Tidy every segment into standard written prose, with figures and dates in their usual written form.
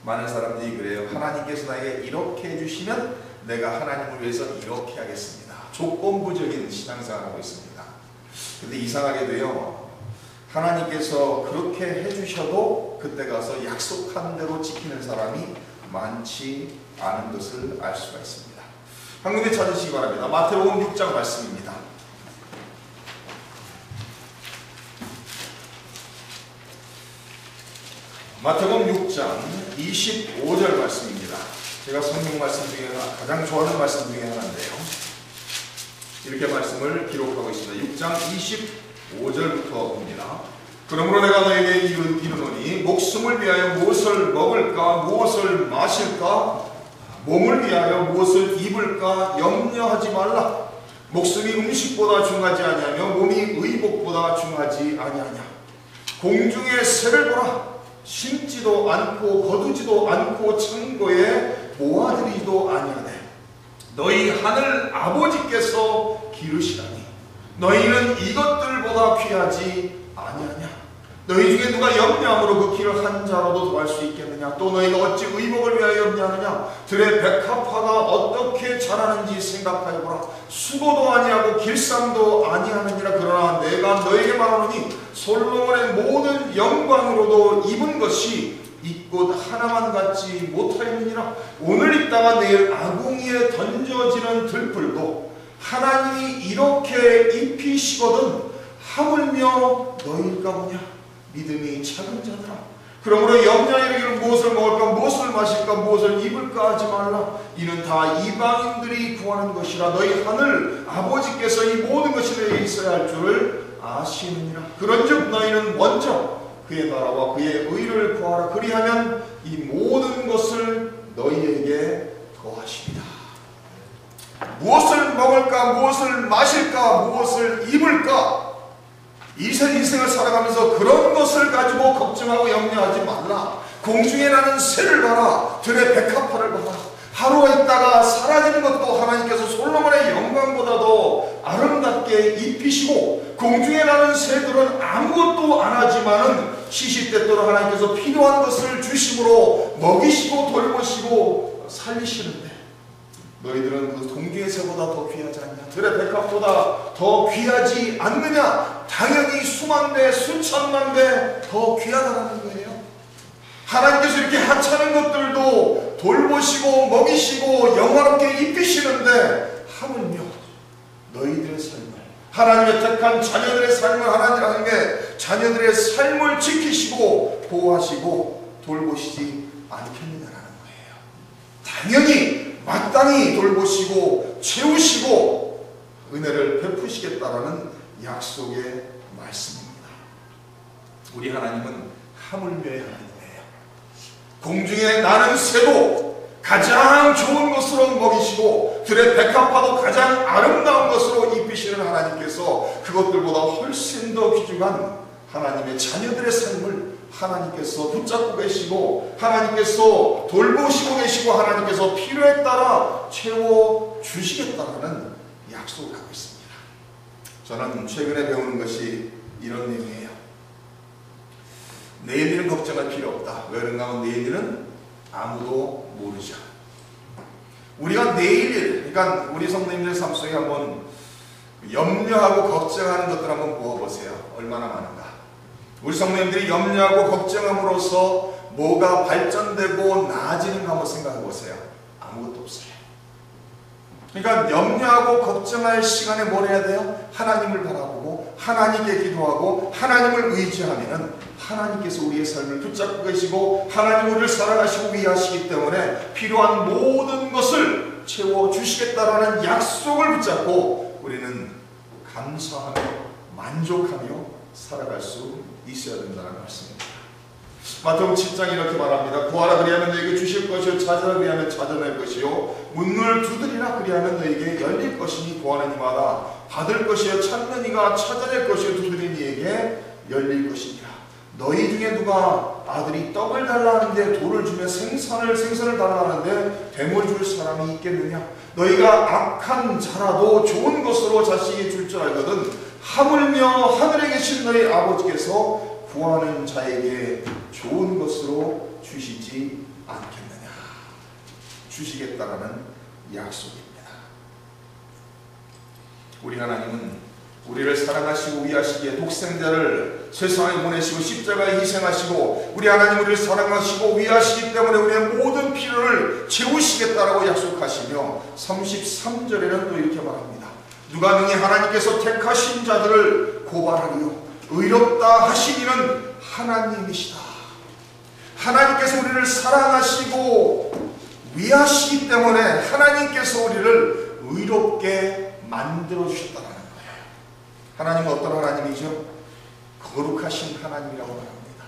많은 사람들이 그래요. 하나님께서 나에게 이렇게 해주시면 내가 하나님을 위해서 이렇게 하겠습니다. 조건부적인 신앙생활을 하고 있습니다. 근데 이상하게도요, 하나님께서 그렇게 해주셔도 그때 가서 약속한 대로 지키는 사람이 많지 않은 것을 알 수가 있습니다. 한 군데 찾으시기 바랍니다. 마태복음 6장 말씀입니다. 마태복음 6장 25절 말씀입니다. 제가 성경 말씀 중에 가장 좋아하는 말씀 중에 하나인데요. 이렇게 말씀을 기록하고 있습니다. 6장 25절부터 봅니다. 그러므로 내가 너에게 이르노니 목숨을 위하여 무엇을 먹을까 무엇을 마실까 몸을 위하여 무엇을 입을까 염려하지 말라. 목숨이 음식보다 중하지 아니하며 몸이 의복보다 중하지 아니하냐. 공중의 새를 보라. 심지도 않고 거두지도 않고 창고에 모아들이지도 아니하네. 너희 하늘 아버지께서 기르시다니 너희는 이것들보다 귀하지 아니하냐. 너희 중에 누가 염려함으로 그 길을 한 자라도 더할 수 있겠느냐. 또 너희가 어찌 의복을 위하여 염려하느냐. 들의 백합화가 어떻게 자라는지 생각하여 보라. 수고도 아니하고 길쌈도 아니하느니라. 그러나 내가 너에게 말하노니 솔로몬의 모든 영광으로도 입은 것이 이 꽃 하나만 갖지 못하였느니라. 오늘 있다가 내일 아궁이에 던져지는 들풀도 하나님이 이렇게 입히시거든 하물며 너희일까 보냐. 믿음이 작은 자들아. 그러므로 염려하여 이르기를 무엇을 먹을까 무엇을 마실까 무엇을 입을까 하지 말라. 이는 다 이방인들이 구하는 것이라. 너희 하늘 아버지께서 이 모든 것이 너희에게 있어야 할 줄을 아시느니라. 그런즉 너희는 먼저 그의 나라와 그의 의를 구하라. 그리하면 이 모든 것을 너희에게 더하시리라. 무엇을 먹을까 무엇을 마실까 무엇을 입을까. 이 인생을 살아가면서 그런 것을 가지고 걱정하고 염려하지 말라. 공중에 나는 새를 봐라. 들의 백합화를 봐라. 하루가 있다가 사라지는 것도 하나님께서 솔로몬의 영광보다도 아름답게 입히시고, 공중에 나는 새들은 아무것도 안 하지만은 시시때때로 하나님께서 필요한 것을 주심으로 먹이시고 돌보시고 살리시는데, 너희들은 그 공중의 새보다 더 귀하지 않냐? 들의 백합보다 더 귀하지 않느냐? 당연히 수만 배, 수천만 배 더 귀하다는 거예요. 하나님께서 이렇게 하찮은 것들도 돌보시고 먹이시고 영화롭게 입히시는데, 하물며 너희들의 삶을, 하나님의 택한 자녀들의 삶을 하나님의 자녀들의 삶을 지키시고 보호하시고 돌보시지 않겠느냐라는 거예요. 당연히 마땅히 돌보시고 채우시고 은혜를 베푸시겠다라는 약속의 말씀입니다. 우리 하나님은 하물며의 하나님이에요. 공중에 나는 새도 가장 좋은 것으로 먹이시고 들의 백합화도 가장 아름다운 것으로 입히시는 하나님께서 그것들보다 훨씬 더 귀중한 하나님의 자녀들의 삶을 하나님께서 붙잡고 계시고, 하나님께서 돌보시고 계시고, 하나님께서 필요에 따라 채워주시겠다는 약속을 하고 있습니다. 저는 최근에 배우는 것이 이런 내용이에요. 내일 일은 걱정할 필요 없다. 왜 그런가 하면 내일 일은 아무도 모르죠. 우리가 내일 일, 그러니까 우리 성도님들 삶 속에 한번 염려하고 걱정하는 것들 한번 모아보세요. 얼마나 많은가. 우리 성도님들이 염려하고 걱정함으로써 뭐가 발전되고 나아지는가 한번 생각해 보세요. 아무것도 없어요. 그러니까 염려하고 걱정할 시간에 뭘 해야 돼요? 하나님을 바라보고 하나님께 기도하고 하나님을 의지하면 하나님께서 우리의 삶을 붙잡고 계시고 하나님 우리를 사랑하시고 위하시기 때문에 필요한 모든 것을 채워주시겠다라는 약속을 붙잡고 우리는 감사하며 만족하며 살아갈 수 있어야 된다는 말씀입니다. 마태복음 7장 이렇게 말합니다. 구하라 그리하면 너에게 주실 것이요, 찾으라 그리하면 찾아낼 것이요, 문을 두드리라 그리하면 너에게 열릴 것이니 구하는 이마다 받을 것이요, 찾는 이가 찾아낼 것이요, 두드리는 이에게 열릴 것이니라. 너희 중에 누가 아들이 떡을 달라 하는데 돌을 주면 생선을 달라 하는데 뱀을 줄 사람이 있겠느냐? 너희가 악한 자라도 좋은 것으로 자식이 줄 줄 알거든 하물며 하늘에 계신 너희 아버지께서 구하는 자에게 좋은 것으로 주시지 않겠느냐. 주시겠다라는 약속입니다. 우리 하나님은 우리를 사랑하시고 위하시기에 독생자를 세상에 보내시고 십자가에 희생하시고, 우리 하나님 우리를 사랑하시고 위하시기 때문에 우리의 모든 필요를 채우시겠다라고 약속하시며 33절에는 또 이렇게 말합니다. 누가 능히 하나님께서 택하신 자들을 고발하리요, 의롭다 하신 이는 하나님이시다. 하나님께서 우리를 사랑하시고 위하시기 때문에 하나님께서 우리를 의롭게 만들어주셨다는 거예요. 하나님은 어떤 하나님이죠? 거룩하신 하나님이라고 말합니다.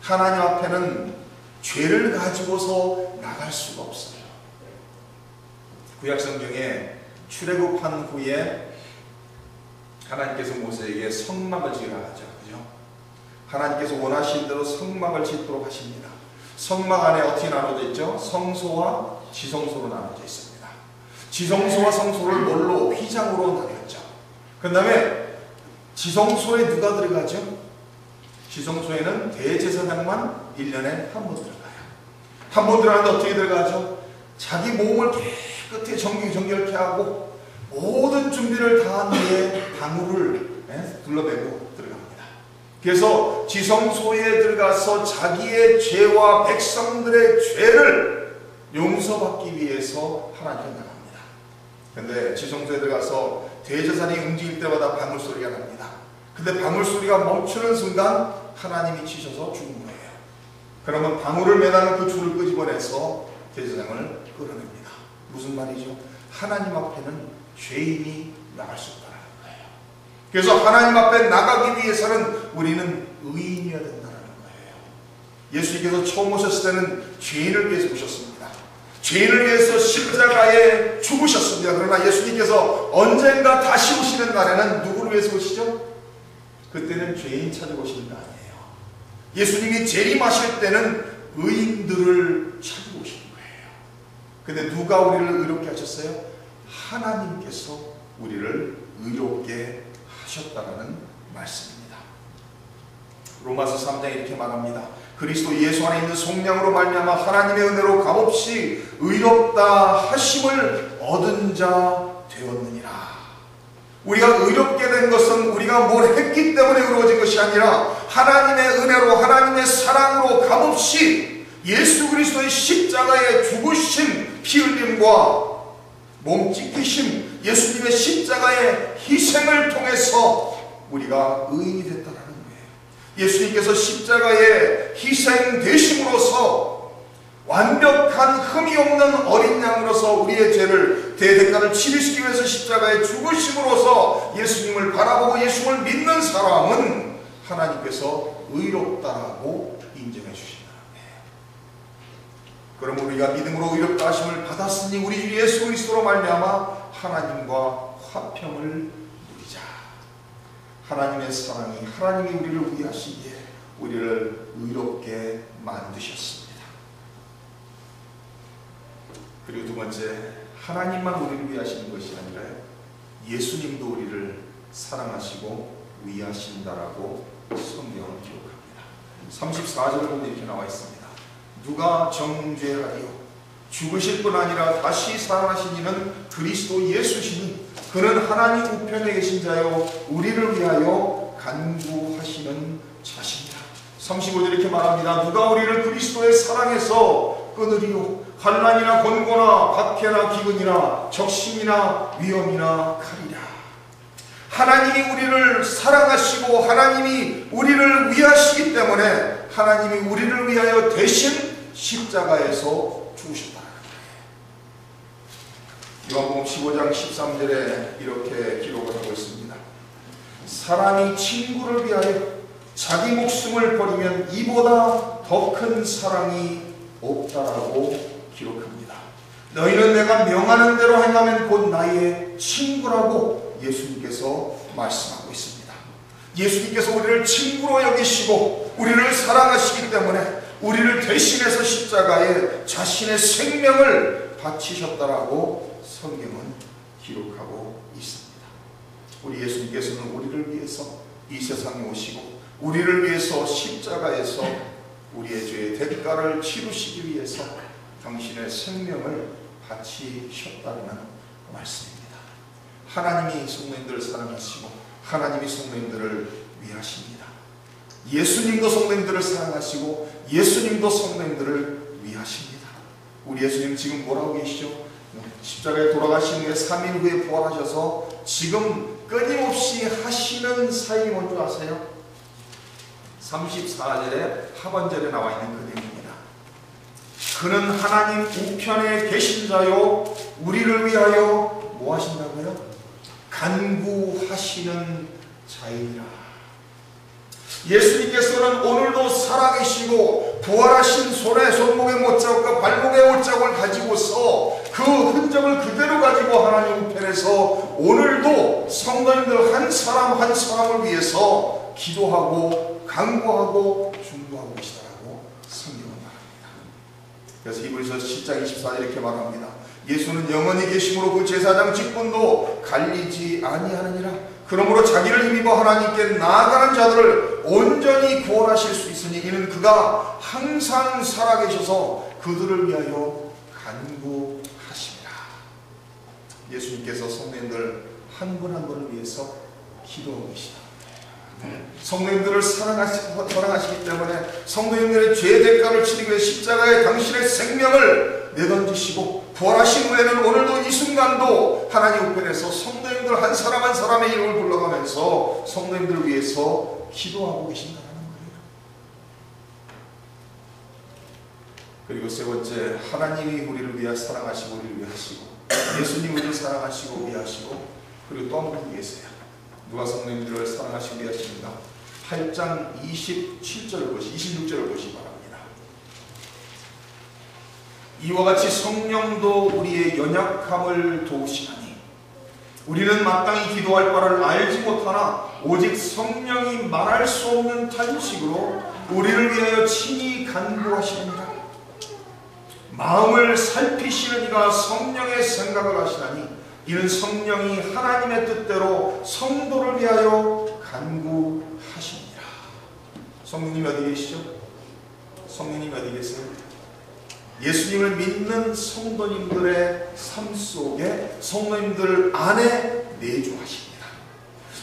하나님 앞에는 죄를 가지고서 나갈 수가 없어요. 구약성경에 출애굽한 후에 하나님께서 모세에게 성막을 지으라 하죠. 그죠? 하나님께서 원하시는 대로 성막을 짓도록 하십니다. 성막 안에 어떻게 나눠져 있죠? 성소와 지성소로 나눠져 있습니다. 지성소와 성소를 뭘로? 휘장으로 나뉘었죠. 그 다음에 지성소에 누가 들어가죠? 지성소에는 대제사장만 1년에 한 번 들어가요. 한 번 들어가는데 어떻게 들어가죠? 자기 몸을 깨끗이 정결케 하고 모든 준비를 다 한 뒤에 방울을 둘러대고 들어갑니다. 그래서 지성소에 들어가서 자기의 죄와 백성들의 죄를 용서받기 위해서 하나님께 나갑니다. 그런데 지성소에 들어가서 대제사장이 움직일 때마다 방울 소리가 납니다. 근데 방울 소리가 멈추는 순간 하나님이 치셔서 죽은 거예요. 그러면 방울을 매다는 그 줄을 끄집어내서 대제사장을 끌어냅니다. 무슨 말이죠? 하나님 앞에는 죄인이 나갈 수 없다는 거예요. 그래서 하나님 앞에 나가기 위해서는 우리는 의인이어야 된다는 거예요. 예수님께서 처음 오셨을 때는 죄인을 위해서 오셨습니다. 죄인을 위해서 십자가에 죽으셨습니다. 그러나 예수님께서 언젠가 다시 오시는 날에는 누구를 위해서 오시죠? 그때는 죄인 찾으러 오시는 거 아니에요. 예수님이 재림하실 때는 의인들을 찾으러 오시는 거예요. 근데 누가 우리를 의롭게 하셨어요? 하나님께서 우리를 의롭게 하셨다는 말씀입니다. 로마서 3장에 이렇게 말합니다. 그리스도 예수 안에 있는 속량으로 말미암아 하나님의 은혜로 값없이 의롭다 하심을 얻은 자 되었느니라. 우리가 의롭게 된 것은 우리가 뭘 했기 때문에 이루어진 것이 아니라 하나님의 은혜로, 하나님의 사랑으로 값없이 예수 그리스도의 십자가의 죽으심, 피 흘림과 몸 찢기심, 예수님의 십자가의 희생을 통해서 우리가 의인이 됐다는 거예요. 예수님께서 십자가에 희생되심으로써 완벽한 흠이 없는 어린 양으로서 우리의 죄를 대대가를 치료시키기 위해서 십자가에 죽으심으로써 예수님을 바라보고 예수님을 믿는 사람은 하나님께서 의롭다라고 인정해 주신다는 거예요. 그럼 우리가 믿음으로 의롭다 하심을 받았으니 우리 주 예수 그리스도로 말미암아 하나님과 화평을 누리자. 하나님의 사랑이, 하나님이 우리를 위하시기에 우리를 의롭게 만드셨습니다. 그리고 두 번째, 하나님만 우리를 위하시는 것이 아니라요, 예수님도 우리를 사랑하시고 위하신다라고 성경은 기록합니다. 34절을 보면 이렇게 나와 있습니다. 누가 정죄하리요? 죽으실 뿐 아니라 다시 살아나신 이는 그리스도 예수시니 그는 하나님 우편에 계신 자요 우리를 위하여 간구하시는 자신이다. 35절 이렇게 말합니다. 누가 우리를 그리스도의 사랑에서 끊으리요? 환난이나 권고나 박해나 기근이나 적심이나 위험이나 칼이라. 하나님이 우리를 사랑하시고 하나님이 우리를 위하시기 때문에 하나님이 우리를 위하여 대신 십자가에서 죽으셨다는 거예요. 요한복음 15장 13절에 이렇게 기록을 하고 있습니다. 사람이 친구를 위하여 자기 목숨을 버리면 이보다 더 큰 사랑이 없다라고 기록합니다. 너희는 내가 명하는 대로 행하면 곧 나의 친구라고 예수님께서 말씀하고 있습니다. 예수님께서 우리를 친구로 여기시고 우리를 사랑하시기 때문에 우리를 대신해서 십자가에 자신의 생명을 바치셨다라고 성경은 기록하고 있습니다. 우리 예수님께서는 우리를 위해서 이 세상에 오시고 우리를 위해서 십자가에서 우리의 죄의 대가를 치르시기 위해서 당신의 생명을 바치셨다는 말씀입니다. 하나님이 성도님들을 사랑하시고 하나님이 성도님들을 위하십니다. 예수님도 성도님들을 사랑하시고 예수님도 성도님들을 위하십니다. 우리 예수님 지금 뭐라고 계시죠? 십자가에 돌아가신 후에 3일 후에 부활하셔서 지금 끊임없이 하시는 사역이 뭔지 아세요? 34절에 하반절에 나와 있는 그대입니다. 그는 하나님 우편에 계신 자요 우리를 위하여 뭐 하신다고요? 간구하시는 자이니라. 예수님께서는 오늘도 살아계시고 부활하신 손에 손목의 못자국과 발목의 못자국을 가지고서 그 흔적을 그대로 가지고 하나님 우편에서 오늘도 성도님들 한 사람 한 사람을 위해서 기도하고 간구하고 중보하고 계시다라고 성경은 말합니다. 그래서 히브리서 10장 24절 이렇게 말합니다. 예수는 영원히 계심으로 그 제사장 직분도 갈리지 아니하느니라. 그러므로 자기를 힘입어 하나님께 나아가는 자들을 온전히 구원하실 수 있으니 이는 그가 항상 살아계셔서 그들을 위하여 간구하십니다. 예수님께서 성도님들 한 분 한 분을 위해서 기도하고 계시다. 성도님들을 사랑하시기 때문에 성도님들의 죄의 대가를 치르기 위해 십자가에 당신의 생명을 내던지시고 부활하신 후에는 오늘도 이 순간도 하나님 우편에서 성도님들 한 사람 한 사람의 이름을 불러가면서 성도님들을 위해서 기도하고 계신다는 거예요. 그리고 세 번째, 하나님이 우리를 위해 사랑하시고 우리를 위하시고 예수님 우리를 사랑하시고 위하시고 그리고 또 한 분이 계세요. 누가 성도님들을 사랑하시고 위하십니다. 8장 26절을 보시기 바랍니다. 이와 같이 성령도 우리의 연약함을 도우시나니 우리는 마땅히 기도할 바를 알지 못하나 오직 성령이 말할 수 없는 탄식으로 우리를 위하여 친히 간구하시느니라. 마음을 살피시는 이가 성령의 생각을 하시나니 이는 성령이 하나님의 뜻대로 성도를 위하여 간구하십니다. 성령님 어디 계시죠? 성령님 어디 계세요? 예수님을 믿는 성도님들의 삶 속에 성도님들 안에 내주하십니다.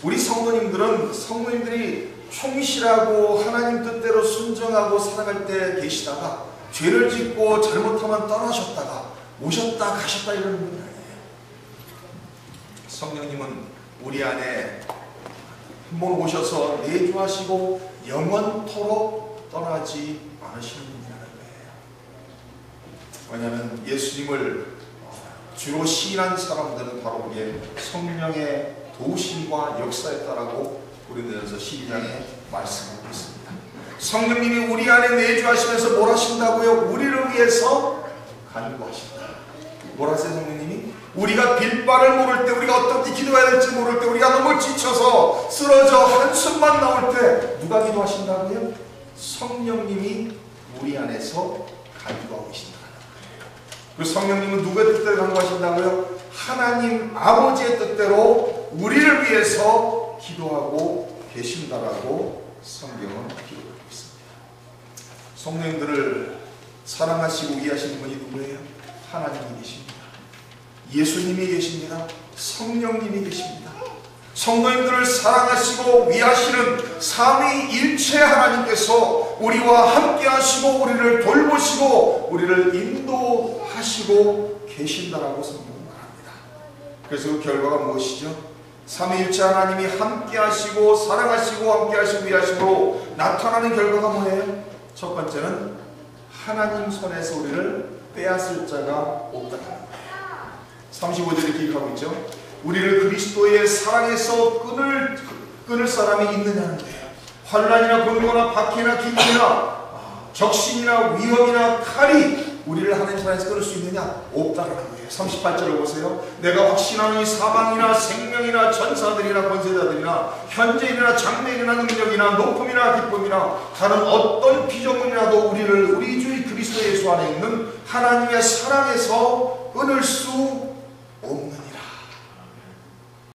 우리 성도님들이 충실하고 하나님 뜻대로 순종하고 살아갈 때 계시다가 죄를 짓고 잘못하면 떠나셨다가 오셨다 가셨다 이러는 분이 아니에요. 성령님은 우리 안에 한번 오셔서 내주하시고 영원토록 떠나지 않으시는 분이라는 거예요. 왜냐하면 예수님을 주로 시인한 사람들은 바로 그게 성령의 도우심과 역사였다라고 고린도전서 12장에 말씀하고 있습니다. 성령님이 우리 안에 내주하시면서 뭘 하신다고요? 우리를 위해서 간구하신다. 뭘 하세요 성령님이? 우리가 빌바를 모를 때, 우리가 어떻게 기도해야 될지 모를 때, 우리가 너무 지쳐서 쓰러져 한숨만 나올 때 누가 기도하신다고요? 성령님이 우리 안에서 간구하고 계신다는 거예요. 그 성령님은 누구의 뜻대로 간구하신다고요? 하나님 아버지의 뜻대로 우리를 위해서 기도하고 계신다라고 성경은 기록하고 있습니다. 성령님들을 사랑하시고 위하시는 분이 누구예요? 하나님이 계십니다. 예수님이 계십니다. 성령님이 계십니다. 성도님들을 사랑하시고 위하시는 삼위일체 하나님께서 우리와 함께 하시고 우리를 돌보시고 우리를 인도하시고 계신다라고 성경은 말합니다. 그래서 그 결과가 무엇이죠? 삼위일체 하나님이 함께 하시고 사랑하시고 함께 하시고 위하심으로 나타나는 결과가 뭐예요? 첫 번째는 하나님 손에서 우리를 빼앗을 자가 없다는 거예요. 35절에 기록하고 있죠. 우리를 그리스도의 사랑에서 끊을 사람이 있느냐는 거예요. 환난이나 곤고나 박해나 기근이나 적신이나 위험이나 칼이 우리를 하나님 사랑에서 끊을 수 있느냐? 없다는 거예요. 38절을 보세요. 내가 확신하니 사망이나 생명이나 전사들이나 권세자들이나 현재일이나 장래일이나 능력이나 높음이나 기쁨이나 다른 어떤 피조물이라도 우리를 우리 주 그리스도 예수 안에 있는 하나님의 사랑에서 끊을 수